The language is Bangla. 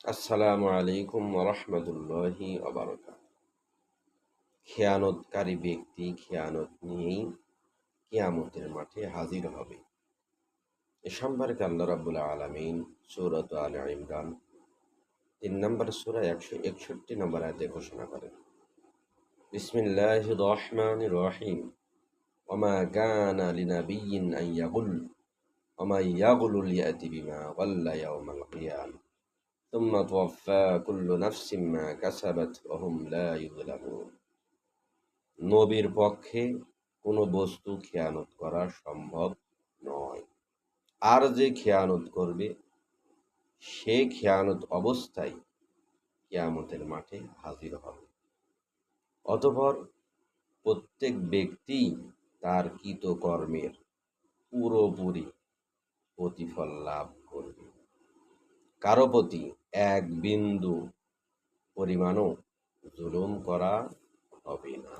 আসসালামু আলাইকুম ওয়া রাহমাতুল্লাহি ওয়া বারাকাতুহু। খেয়ানতকারী ব্যক্তি খেয়ানত নিয়েই কিয়ামতের মাঠে হাজির হবে। এ সম্পর্কে আল্লাহ রাব্বুল আলামিন সূরাত আলে ইমরান ৩ নম্বর সূরা ১৬১ নম্বর আয়াতে ঘোষণা করেন। বিসমিল্লাহির রহমানির রহিম। ওয়া মা কানা লিনাবিয়্যিন আন ইয়াগুল ওয়া মান ইয়াগুল ইয়াতি বিমা গাল্লা ইয়াওমাল কিয়ামাহ সুম্মা তুওয়াফফা কুল্লু নাফসিন মা কাসাবাত ওয়া হুম লা ইউযলামুন। নবীর পক্ষে কোনো বস্তু খেয়ানত করা সম্ভব নয়। আর যে খেয়ানত করবে সে খেয়ানত অবস্থায় কিয়ামতের মাঠে হাজির হবে। অতঃপর প্রত্যেক ব্যক্তি তার কৃতকর্মের পুরোপুরি প্রতিফল লাভ করবে। কারো প্রতি এক বিন্দু পরিমাণও জুলুম করা হবে না।